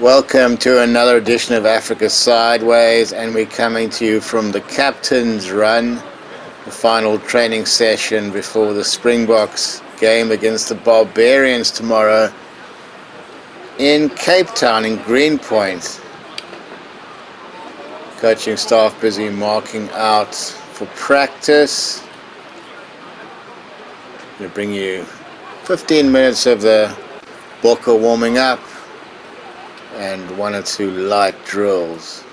Welcome to another edition of Africa Sideways, and we're coming to you from the Captain's Run, the final training session before the Springboks game against the Barbarians tomorrow in Cape Town, in Greenpoint. Coaching staff busy marking out for practice. I'm going to bring you 15 minutes of the Bokke warming up and 1 or 2 light drills.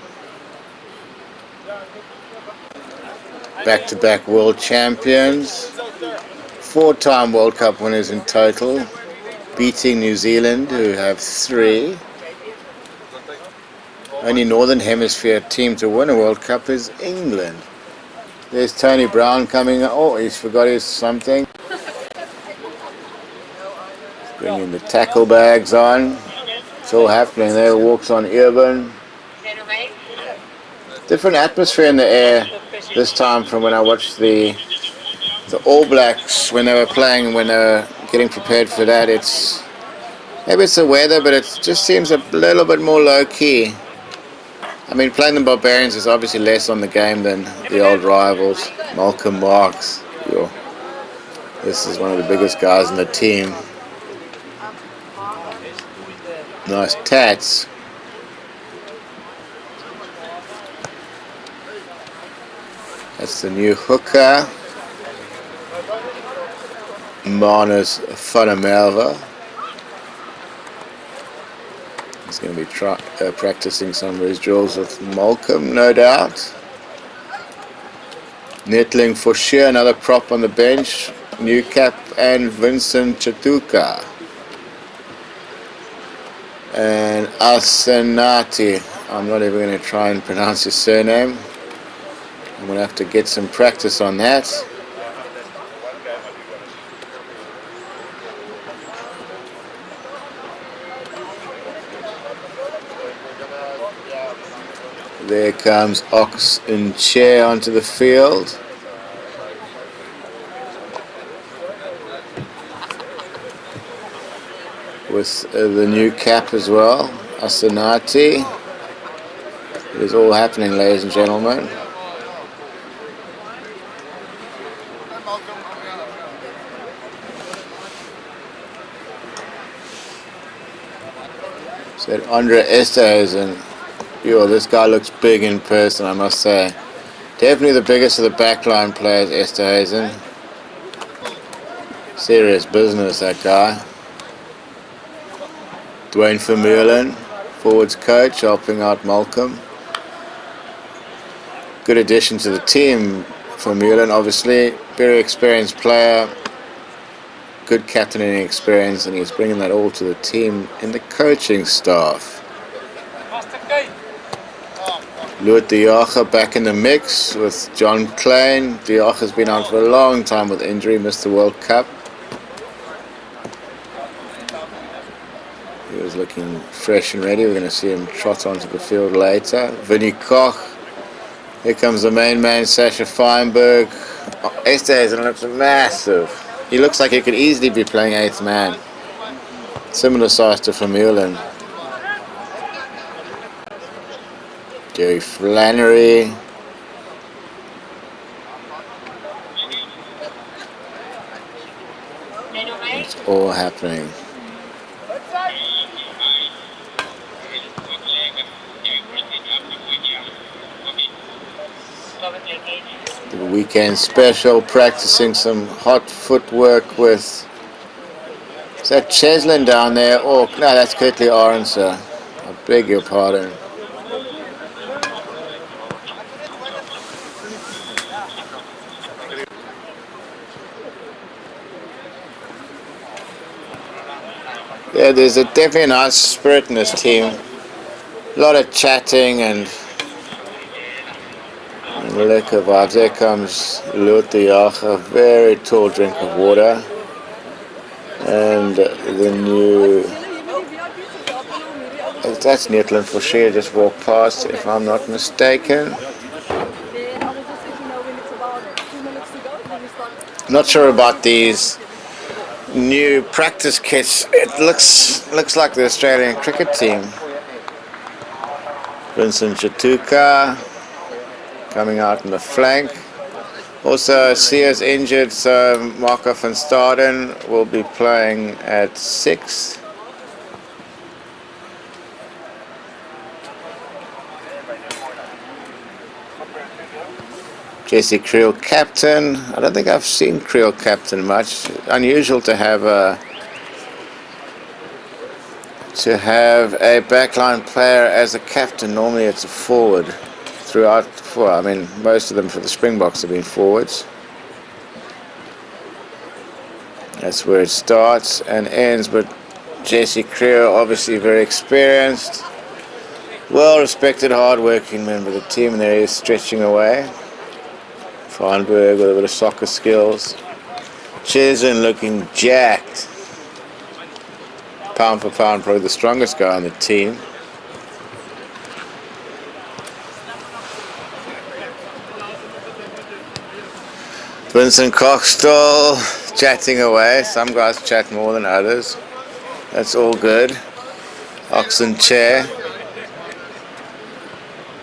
Back-to-back world champions, 4-time World Cup winners in total, beating New Zealand, who have 3. Only Northern Hemisphere team to win a World Cup is England. There's Tony Brown coming. Oh, he's forgot his something. Bringing the tackle bags on. It's all happening there. Walks on Urban. Different atmosphere in the air this time from when I watched the All Blacks when they were playing, when they were getting prepared for that. Maybe it's the weather, but it just seems a little bit more low key. I mean, playing the Barbarians is obviously less on the game than the old rivals. Malcolm Marx. This is one of the biggest guys in the team. Nice tats. That's the new hooker. Marnus Merwe. He's going to be practicing some of his drills with Malcolm, no doubt. Neethling for sure, another prop on the bench. New cap and Vincent Tshituka. And Asenathi. I'm not even going to try and pronounce his surname. I'm going to have to get some practice on that. There comes Nche onto the field. With the new cap as well, Asenathi. It is all happening, ladies and gentlemen. Said Andre Esterhuizen. Yo, this guy looks big in person, I must say. Definitely the biggest of the backline players, Esterhuizen. Serious business, that guy. Dwayne Vermeulen, forwards coach, helping out Malcolm. Good addition to the team, Vermeulen, obviously. Very experienced player. Good captaining experience, and he's bringing that all to the team in the coaching staff. Lood Jager back in the mix with John Kleyn. Jager's been out for a long time with injury, missed the World Cup. He was looking fresh and ready. We're going to see him trot onto the field later. Vinnie Koch. Here comes the main man, Sacha Feinberg. Oh, Esterhuizen looks massive. He looks like he could easily be playing 8th man. Similar size to Vermeulen. Gary Flannery. It's all happening. The weekend special, practicing some hot footwork with... Is that Cheslin down there? Oh, no, that's Kriel Arendse. I beg your pardon. Yeah, there's definitely a nice spirit in this team. A lot of chatting and liquor vibes. There comes Lood Jager, a very tall drink of water. And the new... That's Neethling for sure, just walked past, if I'm not mistaken. Not sure about these new practice kits. It looks like the Australian cricket team. Vincent Tshituka coming out in the flank. Also, Sia's injured, so Marco van Staden will be playing at 6. Kriel captain. I don't think I've seen Kriel captain much. Unusual to have a backline player as a captain. Normally it's a forward throughout. Well, I mean, most of them for the Springboks have been forwards. That's where it starts and ends. But Kriel, obviously very experienced, well-respected, hard-working member of the team, and there he is stretching away. Feinberg with a bit of soccer skills. Cheslin looking jacked. Pound for pound, probably the strongest guy on the team. Vincent Coxtall chatting away. Some guys chat more than others. That's all good. Nche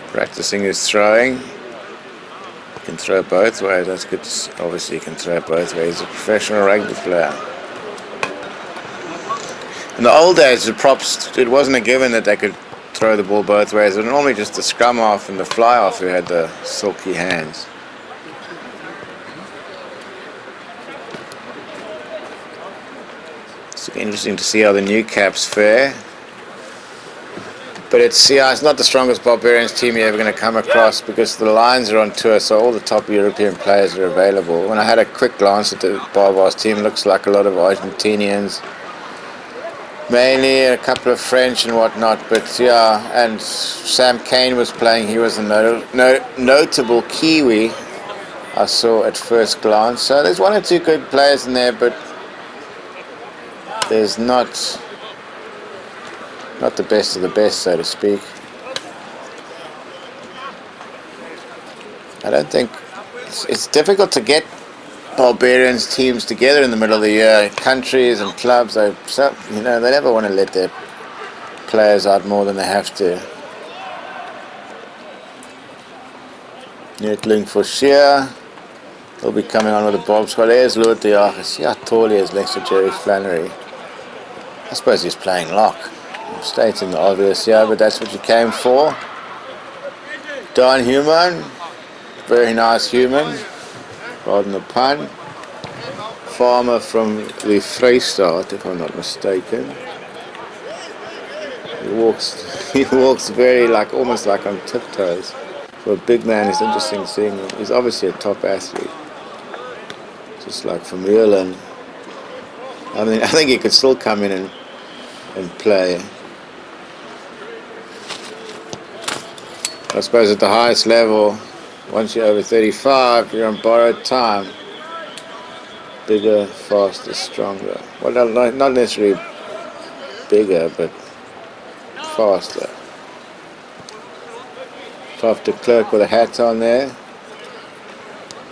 practicing his throwing. Can throw both ways. That's good. Obviously, he can throw both ways. He's a professional rugby player. In the old days, the props, it wasn't a given that they could throw the ball both ways. It was normally just the scrum off and the fly off who had the silky hands. It's interesting to see how the new caps fare. But it's not the strongest Barbarians team you're ever going to come across because the Lions are on tour, so all the top European players are available. When I had a quick glance at the Babbas team, it looks like a lot of Argentinians, mainly a couple of French and whatnot. But yeah, and Sam Kane was playing. He was a notable Kiwi I saw at first glance. So there's one or two good players in there, but there's not the best of the best, so to speak. I don't think it's difficult to get Barbarians teams together in the middle of the year. Countries and clubs, they never want to let their players out more than they have to. Neethling for sheer. He'll be coming on with a Bob squad. There's Lood. See how tall he is next to Jerry Flannery. I suppose he's playing lock. I'm stating the obvious here, but that's what you came for. Don Human, very nice human, pardon the pun. Farmer from the Vrystaat, if I'm not mistaken. He walks very almost like on tiptoes. For a big man, it's interesting seeing him. He's obviously a top athlete, just like from Vermeulen. I mean, I think he could still come in and play. I suppose at the highest level, once you're over 35, you're on borrowed time. Bigger, faster, stronger. Well, not necessarily bigger, but faster. Off de Klerk with a hat on there,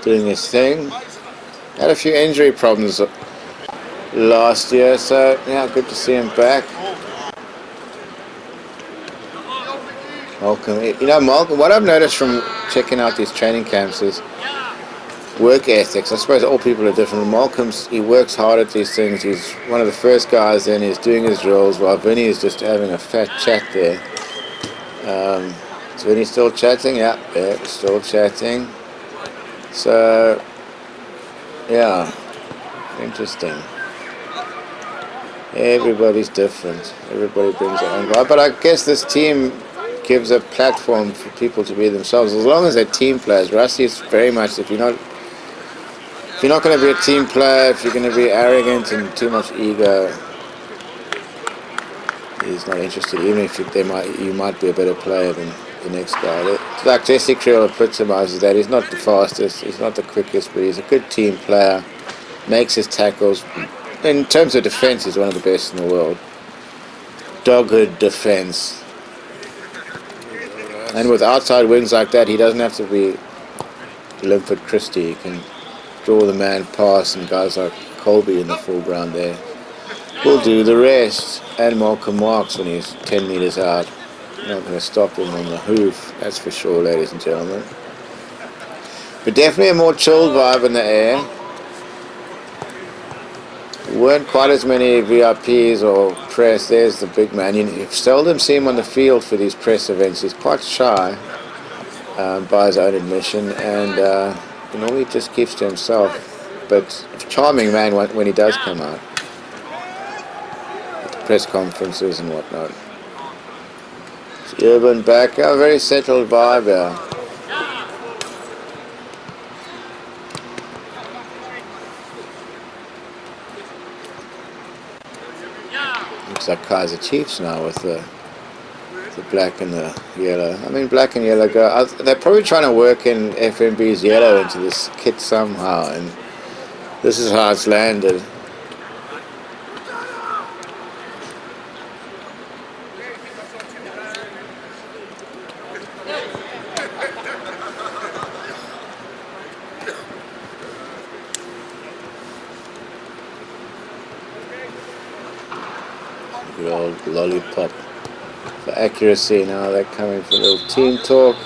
doing his thing. Had a few injury problems last year, so yeah, good to see him back. Malcolm, what I've noticed from checking out these training camps is work ethics. I suppose all people are different. He works hard at these things. He's one of the first guys in. He's doing his drills while Vinny is just having a fat chat there. Is Vinny still chatting? Yeah, still chatting. So, yeah, interesting. Everybody's different. Everybody brings their own vibe. But I guess this team gives a platform for people to be themselves, as long as they're team players. Rusty is very much, if you're not going to be a team player, if you're going to be arrogant and too much ego, he's not interested, even if you might be a better player than the next guy. It's like Jesse Kriel epitomizes that. He's not the fastest, he's not the quickest, but he's a good team player, makes his tackles. In terms of defense, he's one of the best in the world. Doghood defense. And with outside wings like that, he doesn't have to be Linford Christie. He can draw the man pass, and guys like Kolbe in the foreground there will do the rest. And Malcolm Marx when he's 10 meters out. Not going to stop them on the hoof, that's for sure, ladies and gentlemen. But definitely a more chilled vibe in the air. Weren't quite as many VIPs or press. There's the big man. You seldom see him on the field for these press events. He's quite shy, by his own admission, and he normally just keeps to himself. But charming man when he does come out at the press conferences and whatnot. It's Urban back, a very settled vibe here. Looks like Kaiser Chiefs now with the black and the yellow. I mean, black and yellow go. They're probably trying to work in FNB's yellow into this kit somehow, and this is how it's landed. Good old lollipop for accuracy. Now they're coming for a little team talk.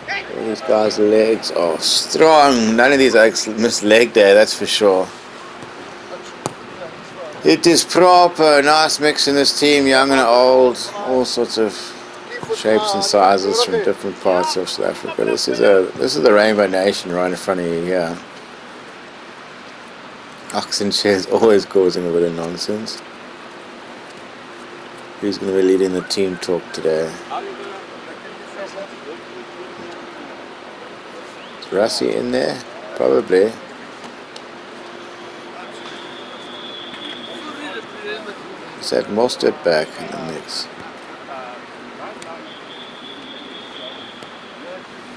All these guys' legs are strong. None of these miss leg day, that's for sure. It is proper. Nice mix in this team, young and old. All sorts of shapes and sizes from different parts of South Africa. This is the Rainbow Nation right in front of you here. Oxen shares always causing a bit of nonsense. Who's going to be leading the team talk today? Is Rassi in there? Probably. Is that Mostert back in the mix?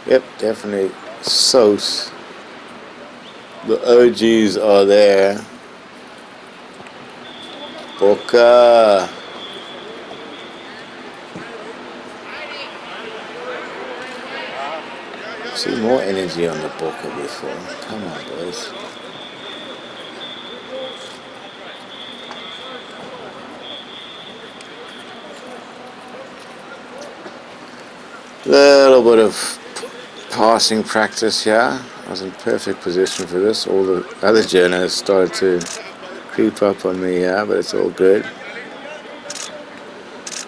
Yep, definitely Sos. The OGs are there. Boca. See more energy on the Boca before. Come on, boys. Little bit of passing practice here. I was in perfect position for this. All the other journalists started to creep up on me here, but it's all good.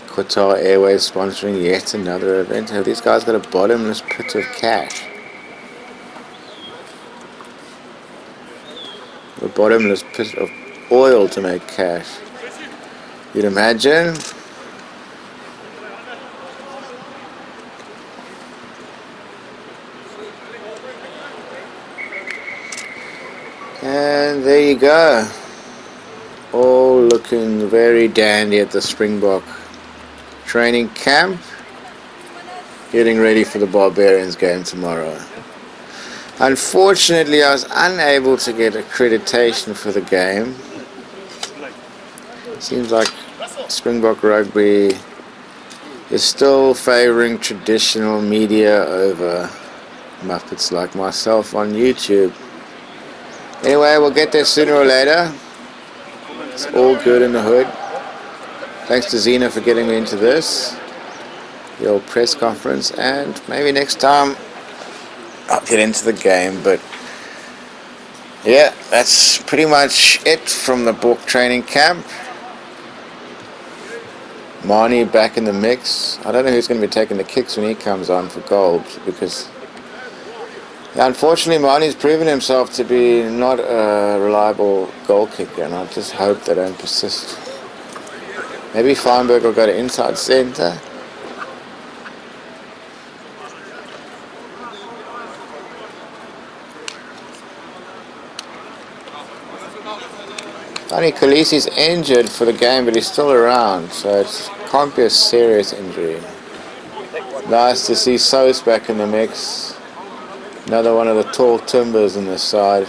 Qatar Airways sponsoring yet another event. Have these guys got a bottomless pit of cash? A bottomless pit of oil to make cash. You'd imagine. And there you go. All looking very dandy at the Springbok training camp, getting ready for the Barbarians game tomorrow. Unfortunately, I was unable to get accreditation for the game. Seems like Springbok Rugby is still favouring traditional media over Muppets like myself on YouTube. Anyway, we'll get there sooner or later. It's all good in the hood. Thanks to Zena for getting me into this, the old press conference, and maybe next time I'll get into the game. But yeah, that's pretty much it from the Bork training camp. Morne back in the mix. I don't know who's going to be taking the kicks when he comes on for gold, because unfortunately Morne's proven himself to be not a reliable goal kicker, and I just hope they don't persist. Maybe Feinberg will go to inside centre. Only Kolisi's injured for the game, but he's still around, so it can't be a serious injury. Nice to see Sos back in the mix. Another one of the tall timbers in this side.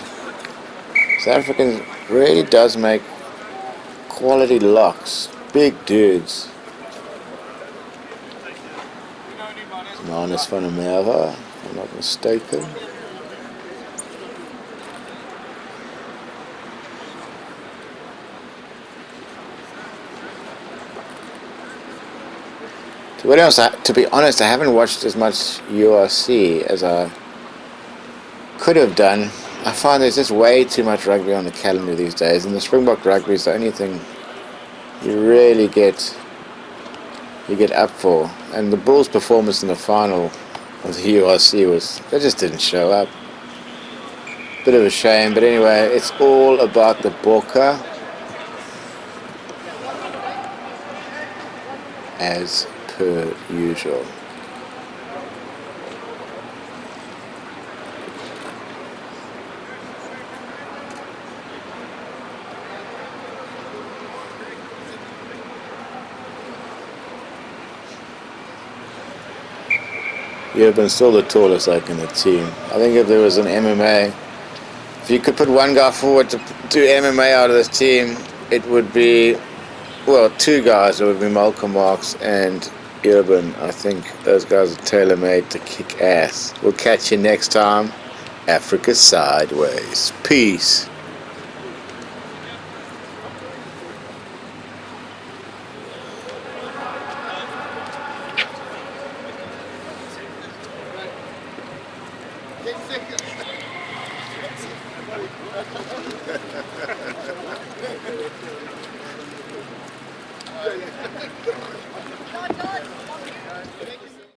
South African really does make quality locks. Big dudes. Marnus van der Merwe, if I'm not mistaken. To be honest, I haven't watched as much URC as I could have done. I find there's just way too much rugby on the calendar these days, and the Springbok rugby is the only thing you really get up for. And the Bulls' performance in the final of the URC they just didn't show up. Bit of a shame, but anyway, it's all about the Bokke, as per usual. Yeah, but still the tallest in the team. I think if there was an MMA, if you could put one guy forward to do MMA out of this team, it would be, well, two guys. It would be Malcolm Marx and Urban. I think those guys are tailor-made to kick ass. We'll catch you next time. Africa Sideways. Peace.